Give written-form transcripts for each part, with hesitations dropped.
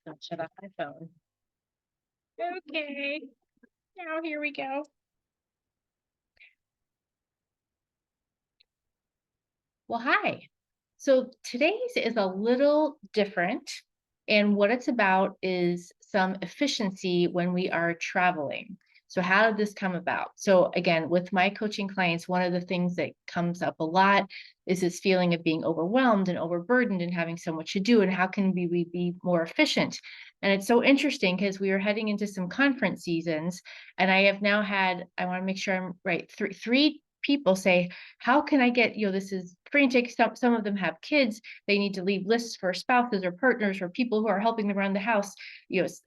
Don't shut off my phone. Okay, now here we go. Well, hi. So today's is a little different. And what it's about is some efficiency when we are traveling. So, how did this come about? So, again, with my coaching clients, one of the things that comes up a lot is this feeling of being overwhelmed and overburdened and having so much to do. And how can we be more efficient? And it's so interesting because we are heading into some conference seasons. And I have now had, I want to make sure I'm right, three people say, how can I get, this is frantic. Some of them have kids. They need to leave lists for spouses or partners or people who are helping them around the house.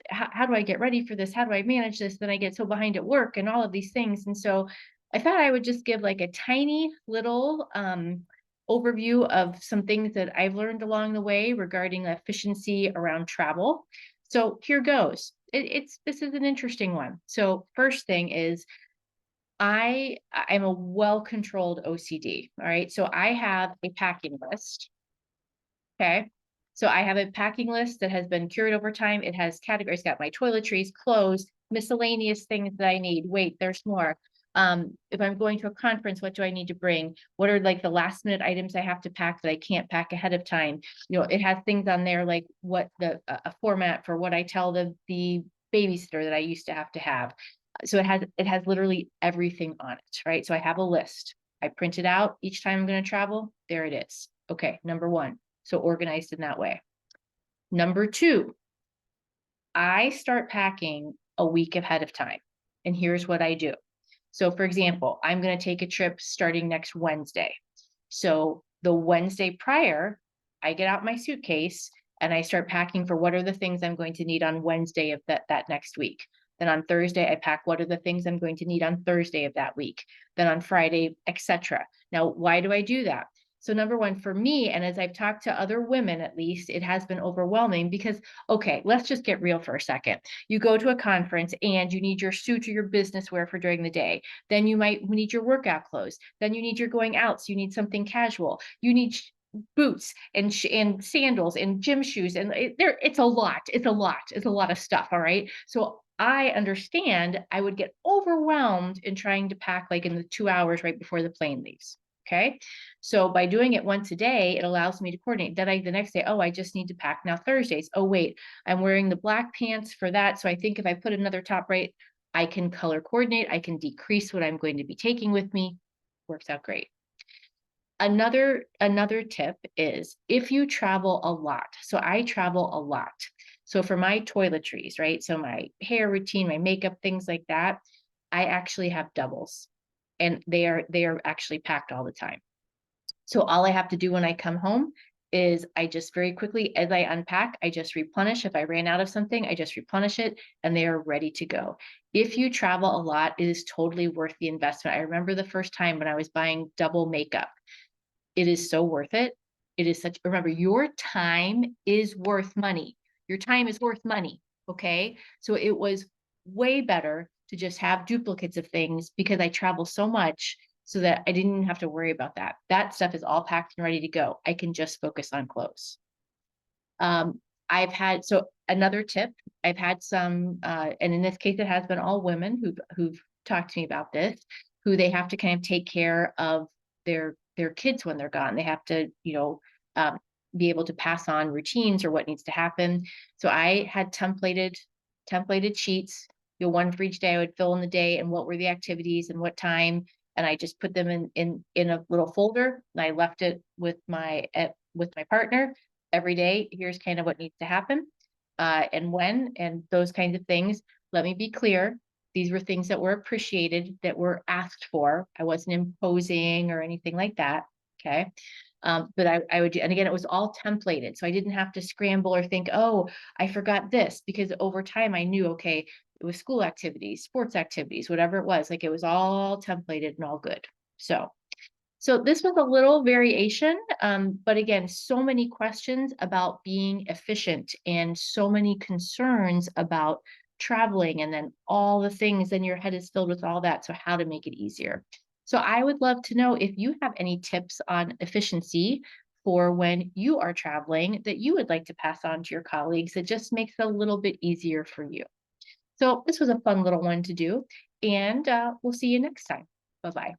How do I get ready for this? How do I manage this? Then I get so behind at work and all of these things. And so I thought I would just give like a tiny little overview of some things that I've learned along the way regarding efficiency around travel. So here goes. This is an interesting one. So first thing is I'm a well-controlled OCD, all right? So I have a packing list, okay? So I have a packing list that has been cured over time. It has categories, got my toiletries, clothes, miscellaneous things that I need. Wait, there's more. If I'm going to a conference, what do I need to bring? What are like the last minute items I have to pack that I can't pack ahead of time? It has things on there like what a format for what I tell the babysitter that I used to have. So it has literally everything on it, right? So I have a list. I print it out each time I'm going to travel. There it is. Okay, number one. So organized in that way. Number two, I start packing a week ahead of time. And here's what I do. So, for example, I'm going to take a trip starting next Wednesday. So, the Wednesday prior, I get out my suitcase and I start packing for what are the things I'm going to need on Wednesday of that next week. Then on Thursday, I pack what are the things I'm going to need on Thursday of that week. Then on Friday, etc. Now, why do I do that? So, number one, for me, and as I've talked to other women at least, it has been overwhelming because, okay, let's just get real for a second. You go to a conference and you need your suit or your business wear for during the day. Then you might need your workout clothes. Then you need your going out. So you need something casual. You need boots and sandals and gym shoes. And it's a lot. It's a lot. It's a lot of stuff. All right. So I understand I would get overwhelmed in trying to pack like in the 2 hours right before the plane leaves. Okay. So by doing it once a day, it allows me to coordinate. Then the next day, oh, I just need to pack now Thursdays. Oh, wait, I'm wearing the black pants for that. So I think if I put another top right, I can color coordinate. I can decrease what I'm going to be taking with me. Works out great. Another tip is if you travel a lot. So I travel a lot. So for my toiletries, right? So my hair routine, my makeup, things like that, I actually have doubles and they are actually packed all the time. So all I have to do when I come home is I just very quickly, as I unpack, I just replenish. If I ran out of something, I just replenish it and they are ready to go. If you travel a lot, it is totally worth the investment. I remember the first time when I was buying double makeup. It is so worth it. It is such, remember, your time is worth money. Your time is worth money. Okay. So it was way better to just have duplicates of things because I travel so much so that I didn't have to worry about that. That stuff is all packed and ready to go. I can just focus on clothes. Um, so another tip, I've had some, and in this case, it has been all women who've talked to me about this, who they have to kind of take care of their kids when they're gone. They have to, um, be able to pass on routines or what needs to happen. So I had templated sheets, one for each day. I would fill in the day and what were the activities and what time, and I just put them in a little folder. And I left it with my partner every day. Here's kind of what needs to happen, and when, and those kinds of things. Let me be clear. These were things that were appreciated, that were asked for. I wasn't imposing or anything like that. Okay. But I would do, and again, it was all templated. So I didn't have to scramble or think, oh, I forgot this, because over time I knew, okay, it was school activities, sports activities, whatever it was, like it was all templated and all good. So this was a little variation, but again, so many questions about being efficient and so many concerns about traveling and then all the things, then your head is filled with all that. So how to make it easier. So I would love to know if you have any tips on efficiency for when you are traveling that you would like to pass on to your colleagues. It just makes it a little bit easier for you. So, this was a fun little one to do, and we'll see you next time. Bye bye.